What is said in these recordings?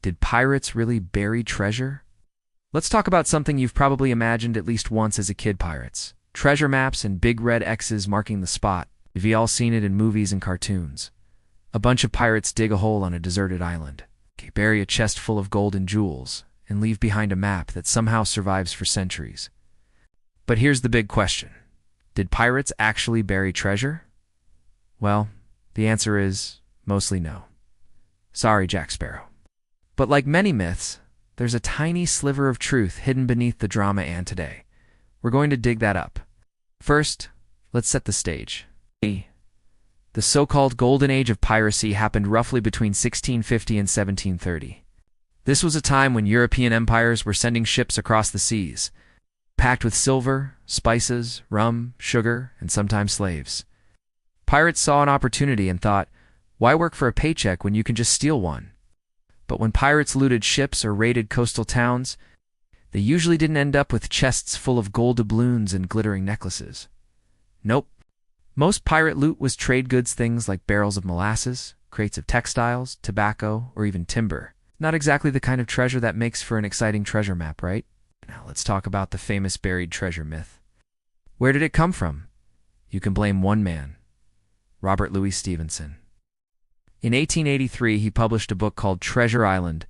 Did pirates really bury treasure? Let's talk about something you've probably imagined at least once as a kid: pirates. Treasure maps and big red X's marking the spot. You've all seen it in movies and cartoons. A bunch of pirates dig a hole on a deserted island, bury a chest full of gold and jewels, and leave behind a map that somehow survives for centuries. But here's the big question. Did pirates actually bury treasure? Well, the answer is mostly no. Sorry, Jack Sparrow. But like many myths, there's a tiny sliver of truth hidden beneath the drama, and today, we're going to dig that up. First, let's set the stage. The so-called Golden Age of piracy happened roughly between 1650 and 1730. This was a time when European empires were sending ships across the seas, packed with silver, spices, rum, sugar, and sometimes slaves. Pirates saw an opportunity and thought, why work for a paycheck when you can just steal one? But when pirates looted ships or raided coastal towns, they usually didn't end up with chests full of gold doubloons and glittering necklaces. Nope. Most pirate loot was trade goods, things like barrels of molasses, crates of textiles, tobacco, or even timber. Not exactly the kind of treasure that makes for an exciting treasure map, right? Now let's talk about the famous buried treasure myth. Where did it come from? You can blame one man, Robert Louis Stevenson. In 1883, he published a book called Treasure Island.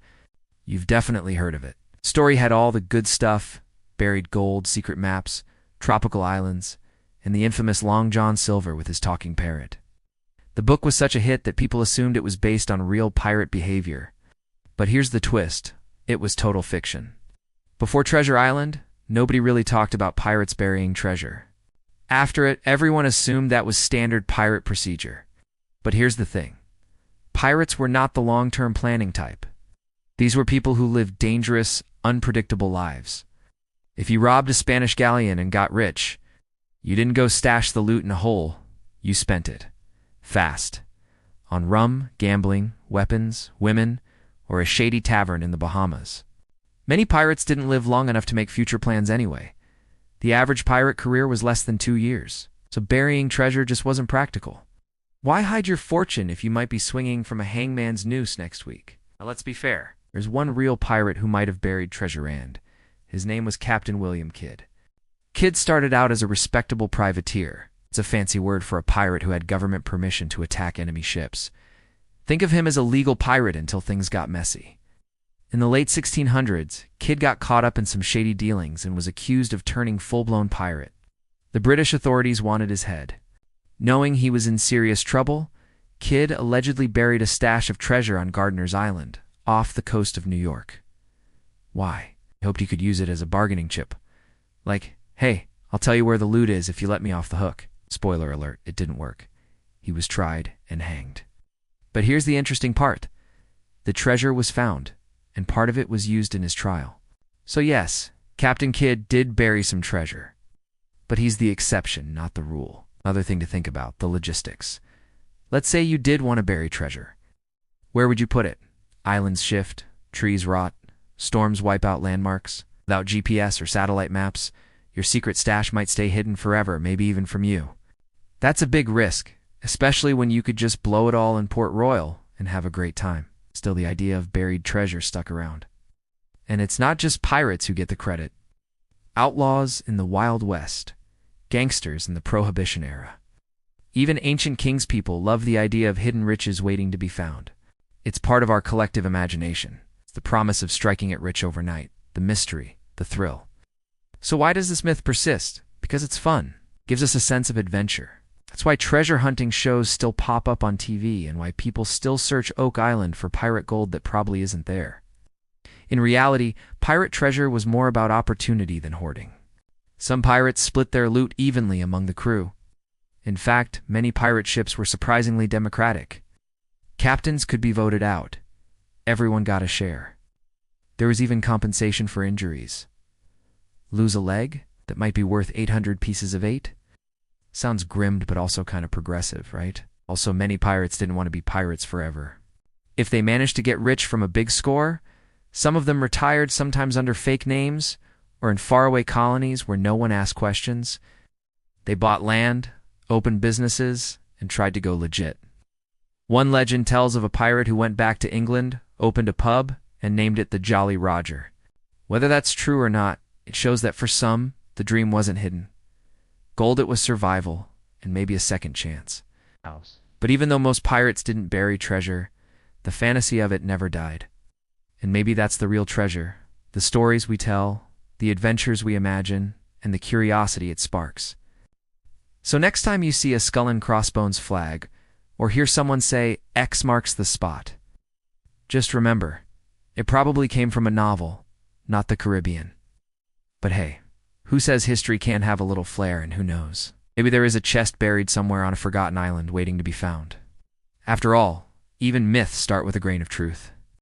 You've definitely heard of it. The story had all the good stuff: buried gold, secret maps, tropical islands, and the infamous Long John Silver with his talking parrot. The book was such a hit that people assumed it was based on real pirate behavior. But here's the twist: it was total fiction. Before Treasure Island, nobody really talked about pirates burying treasure. After it, everyone assumed that was standard pirate procedure. But here's the thing. Pirates were not the long-term planning type. These were people who lived dangerous, unpredictable lives. If you robbed a Spanish galleon and got rich, you didn't go stash the loot in a hole. You spent it. Fast. On rum, gambling, weapons, women, or a shady tavern in the Bahamas. Many pirates didn't live long enough to make future plans anyway. The average pirate career was less than 2 years, so burying treasure just wasn't practical. Why hide your fortune if you might be swinging from a hangman's noose next week? Now let's be fair. There's one real pirate who might have buried treasure, and his name was Captain William Kidd. Kidd started out as a respectable privateer. It's a fancy word for a pirate who had government permission to attack enemy ships. Think of him as a legal pirate until things got messy. In the late 1600s, Kidd got caught up in some shady dealings and was accused of turning full-blown pirate. The British authorities wanted his head. Knowing he was in serious trouble, Kidd allegedly buried a stash of treasure on Gardiner's Island, off the coast of New York. Why? He hoped he could use it as a bargaining chip. Like, hey, I'll tell you where the loot is if you let me off the hook. Spoiler alert, it didn't work. He was tried and hanged. But here's the interesting part. The treasure was found, and part of it was used in his trial. So yes, Captain Kidd did bury some treasure. But he's the exception, not the rule. Another thing to think about, the logistics. Let's say you did want to bury treasure. Where would you put it? Islands shift, trees rot, storms wipe out landmarks. Without GPS or satellite maps, your secret stash might stay hidden forever, maybe even from you. That's a big risk, especially when you could just blow it all in Port Royal and have a great time. Still, the idea of buried treasure stuck around. And it's not just pirates who get the credit. Outlaws in the Wild West, gangsters in the Prohibition era. Even ancient kings people love the idea of hidden riches waiting to be found. It's part of our collective imagination. It's the promise of striking it rich overnight, the mystery, the thrill. So why does this myth persist? Because it's fun. It gives us a sense of adventure. That's why treasure hunting shows still pop up on TV and why people still search Oak Island for pirate gold that probably isn't there. In reality, pirate treasure was more about opportunity than hoarding. Some pirates split their loot evenly among the crew. In fact, many pirate ships were surprisingly democratic. Captains could be voted out. Everyone got a share. There was even compensation for injuries. Lose a leg that might be worth 800 pieces of 8? Sounds grim, but also kind of progressive, right? Also, many pirates didn't want to be pirates forever. If they managed to get rich from a big score, some of them retired, sometimes under fake names, or in faraway colonies where no one asked questions. They bought land, opened businesses, and tried to go legit. One legend tells of a pirate who went back to England, opened a pub, and named it the Jolly Roger. Whether that's true or not, it shows that for some, the dream wasn't hidden. Gold, it was survival, and maybe a second chance. But even though most pirates didn't bury treasure, the fantasy of it never died. And maybe that's the real treasure, the stories we tell, the adventures we imagine, and the curiosity it sparks. So next time you see a skull and crossbones flag, or hear someone say X marks the spot, just remember, it probably came from a novel, not the Caribbean. But hey, who says history can't have a little flair, and who knows? Maybe there is a chest buried somewhere on a forgotten island waiting to be found. After all, even myths start with a grain of truth.